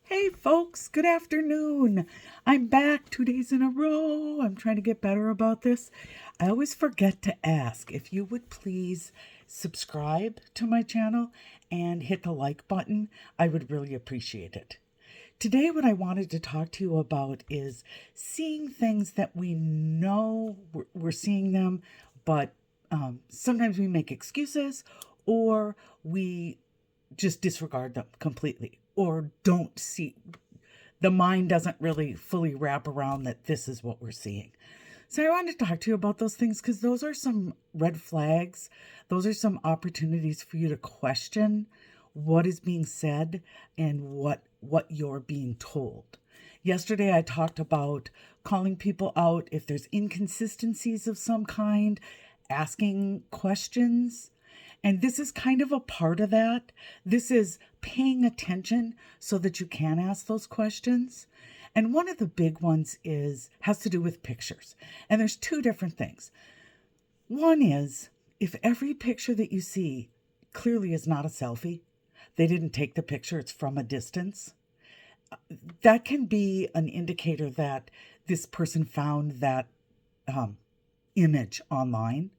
Hey folks, good afternoon. I'm back 2 days in a row. I'm trying to get better about this. I always forget to ask if you would please subscribe to my channel and hit the like button. I would really appreciate it. Today, what I wanted to talk to you about is seeing things that we know we're seeing them, but sometimes we make excuses or we just disregard them completely or don't see. The mind doesn't really fully wrap around that this is what we're seeing. So I wanted to talk to you about those things because those are some red flags. Those are some opportunities for you to question what is being said and what you're being told. Yesterday I talked about calling people out if there's inconsistencies of some kind, asking questions. And this is kind of a part of that. This is paying attention so that you can ask those questions. And one of the big ones has to do with pictures. And there's two different things. One is if every picture that you see clearly is not a selfie, they didn't take the picture, it's from a distance, that can be an indicator that this person found that image online.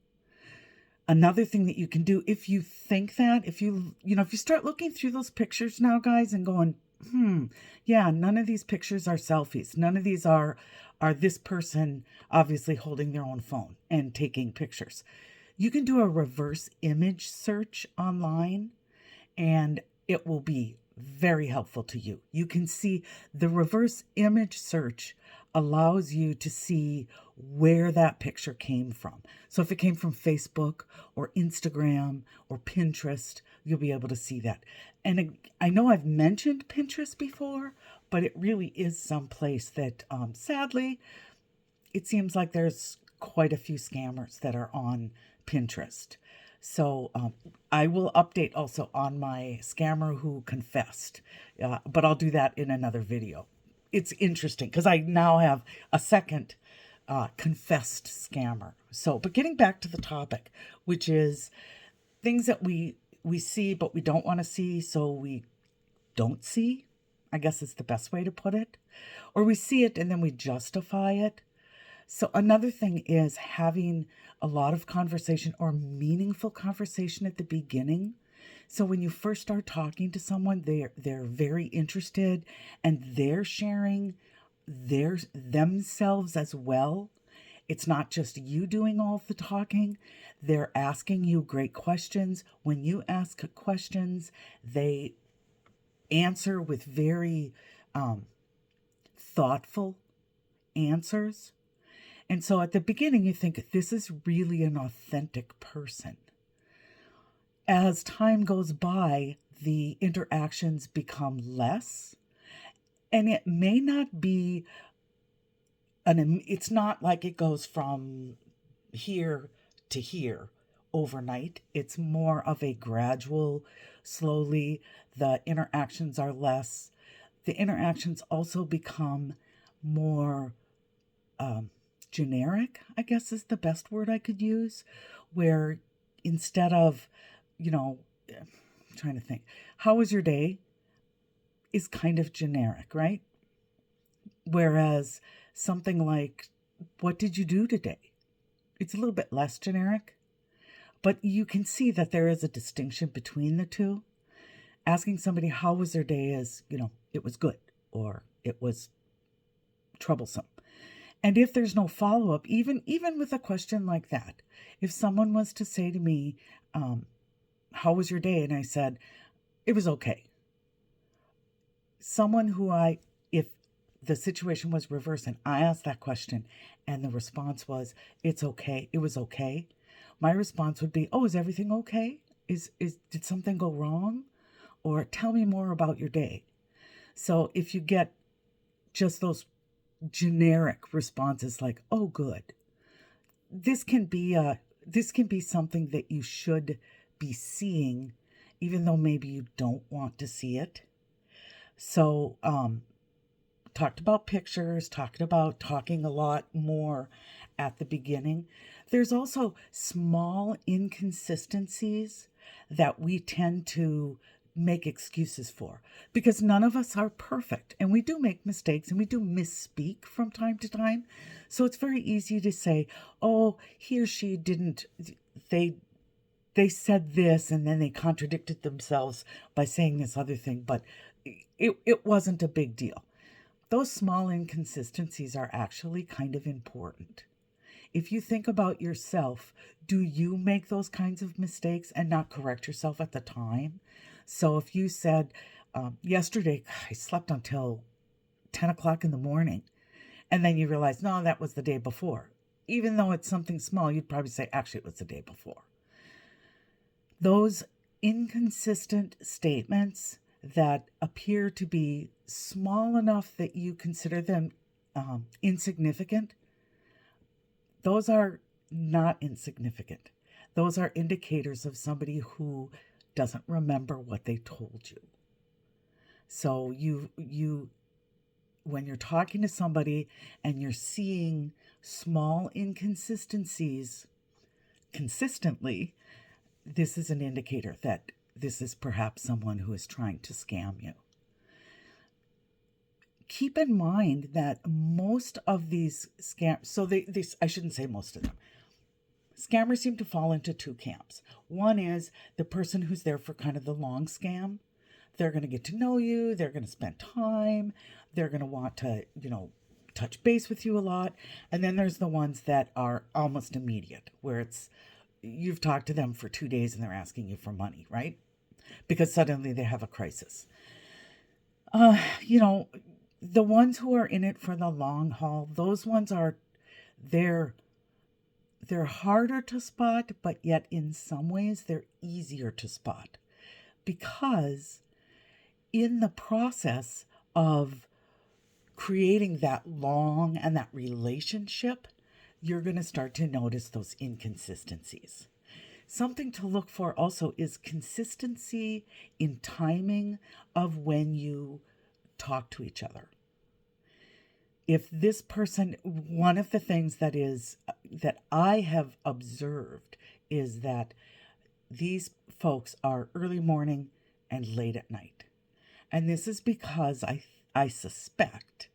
Another thing that you can do if you think that, if you start looking through those pictures now, guys, and going, yeah, none of these pictures are selfies. None of these are this person obviously holding their own phone and taking pictures. You can do a reverse image search online and it will be very helpful to you. You can see the reverse image search allows you to see where that picture came from. So if it came from Facebook or Instagram or Pinterest, you'll be able to see that. And I know I've mentioned Pinterest before, but it really is someplace that sadly, it seems like there's quite a few scammers that are on Pinterest. So I will update also on my scammer who confessed, but I'll do that in another video. It's interesting because I now have a second confessed scammer. So, but getting back to the topic, which is things that we see but we don't want to see, so we don't see, I guess is the best way to put it. Or we see it and then we justify it. So another thing is having a lot of conversation or meaningful conversation at the beginning. So when you first start talking to someone, they're very interested and they're sharing themselves as well. It's not just you doing all the talking. They're asking you great questions. When you ask questions, they answer with very thoughtful answers. And so at the beginning, you think this is really an authentic person. As time goes by, the interactions become less, and it may not be it's not like it goes from here to here overnight. It's more of a gradual, slowly, the interactions are less. The interactions also become more generic, I guess is the best word I could use, where instead of, I'm trying to think, how was your day is kind of generic, right? Whereas something like, what did you do today? It's a little bit less generic, but you can see that there is a distinction between the two. Asking somebody how was their day is, it was good or it was troublesome. And if there's no follow-up, even with a question like that, if someone was to say to me, how was your day? And I said, it was okay. Someone if the situation was reversed and I asked that question and the response was, it's okay, it was okay, my response would be, oh, is everything okay? Did something go wrong? Or tell me more about your day. So if you get just those generic responses like, oh, good, this can be something that you should be seeing, even though maybe you don't want to see it. So talked about pictures, talking a lot more at the beginning. There's also small inconsistencies that we tend to make excuses for, because none of us are perfect and we do make mistakes and we do misspeak from time to time. So it's very easy to say, oh, he or she didn't, they they said this and then they contradicted themselves by saying this other thing, but it wasn't a big deal. Those small inconsistencies are actually kind of important. If you think about yourself, do you make those kinds of mistakes and not correct yourself at the time? So if you said, yesterday, I slept until 10 o'clock in the morning, and then you realize, no, that was the day before. Even though it's something small, you'd probably say, actually, it was the day before. Those inconsistent statements that appear to be small enough that you consider them insignificant, those are not insignificant. Those are indicators of somebody who doesn't remember what they told you. So you when you're talking to somebody and you're seeing small inconsistencies consistently, this is an indicator that this is perhaps someone who is trying to scam you. Keep in mind that most of these scams, so I shouldn't say most of them. Scammers seem to fall into two camps. One is the person who's there for kind of the long scam. They're going to get to know you. They're going to spend time. They're going to want to, touch base with you a lot. And then there's the ones that are almost immediate, where it's you've talked to them for 2 days and they're asking you for money, right? Because suddenly they have a crisis. The ones who are in it for the long haul, those ones they're harder to spot, but yet in some ways they're easier to spot, because in the process of creating that long and that relationship, you're going to start to notice those inconsistencies. Something to look for also is consistency in timing of when you talk to each other. If this person, one of the things that I have observed is that these folks are early morning and late at night. And this is because I suspect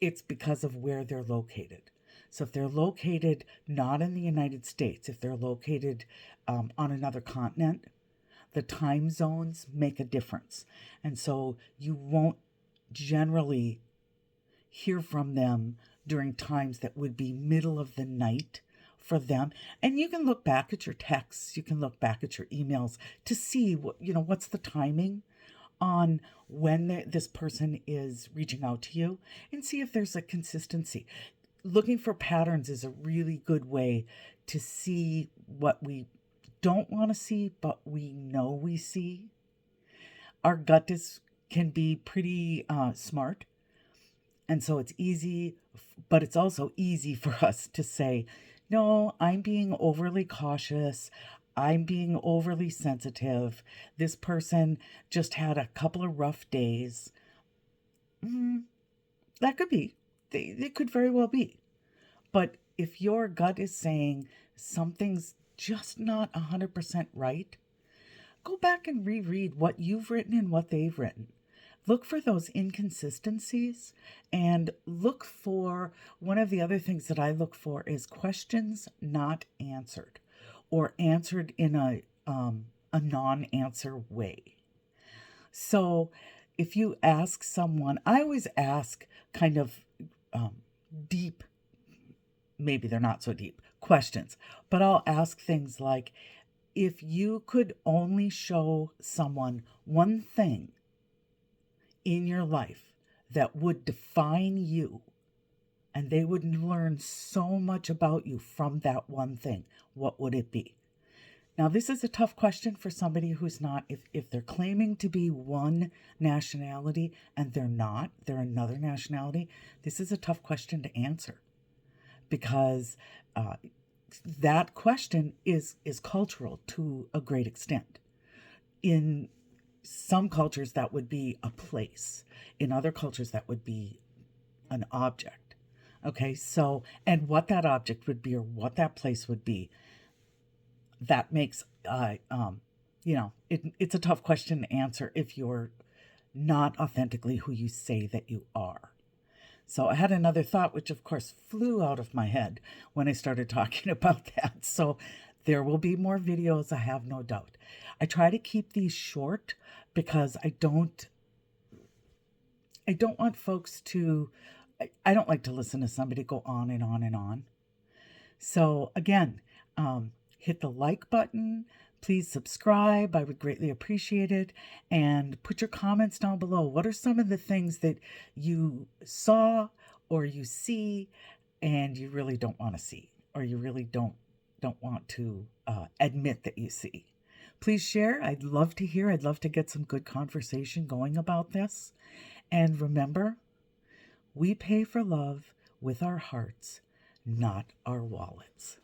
it's because of where they're located. So if they're located not in the United States, if they're located on another continent, the time zones make a difference. And so you won't generally hear from them during times that would be middle of the night for them. And you can look back at your texts, you can look back at your emails to see what's the timing on when this person is reaching out to you, and see if there's a consistency. Looking for patterns is a really good way to see what we don't want to see, but we know we see. Our gut can be pretty smart. And so it's easy, but it's also easy for us to say, no, I'm being overly cautious. I'm being overly sensitive. This person just had a couple of rough days. That could be. It could very well be. But if your gut is saying something's just not 100% right, go back and reread what you've written and what they've written. Look for those inconsistencies, and look for, one of the other things that I look for is questions not answered, or answered in a non-answer way. So if you ask someone, I always ask kind of deep, maybe they're not so deep, questions, but I'll ask things like, if you could only show someone one thing in your life that would define you, and they would learn so much about you from that one thing, what would it be? Now, this is a tough question for somebody who's not, if they're claiming to be one nationality and they're not, they're another nationality. This is a tough question to answer, because that question is cultural to a great extent. In some cultures, that would be a place. In other cultures, that would be an object. Okay, so, and what that object would be or what that place would be, that makes it's a tough question to answer if you're not authentically who you say that you are. So I had another thought, which of course flew out of my head when I started talking about that. So there will be more videos, I have no doubt. I try to keep these short because I don't want folks to, I don't like to listen to somebody go on and on and on. So again, hit the like button. Please subscribe. I would greatly appreciate it. And put your comments down below. What are some of the things that you saw or you see and you really don't want to see, or you really don't want to admit that you see? Please share. I'd love to hear. I'd love to get some good conversation going about this. And remember, we pay for love with our hearts, not our wallets.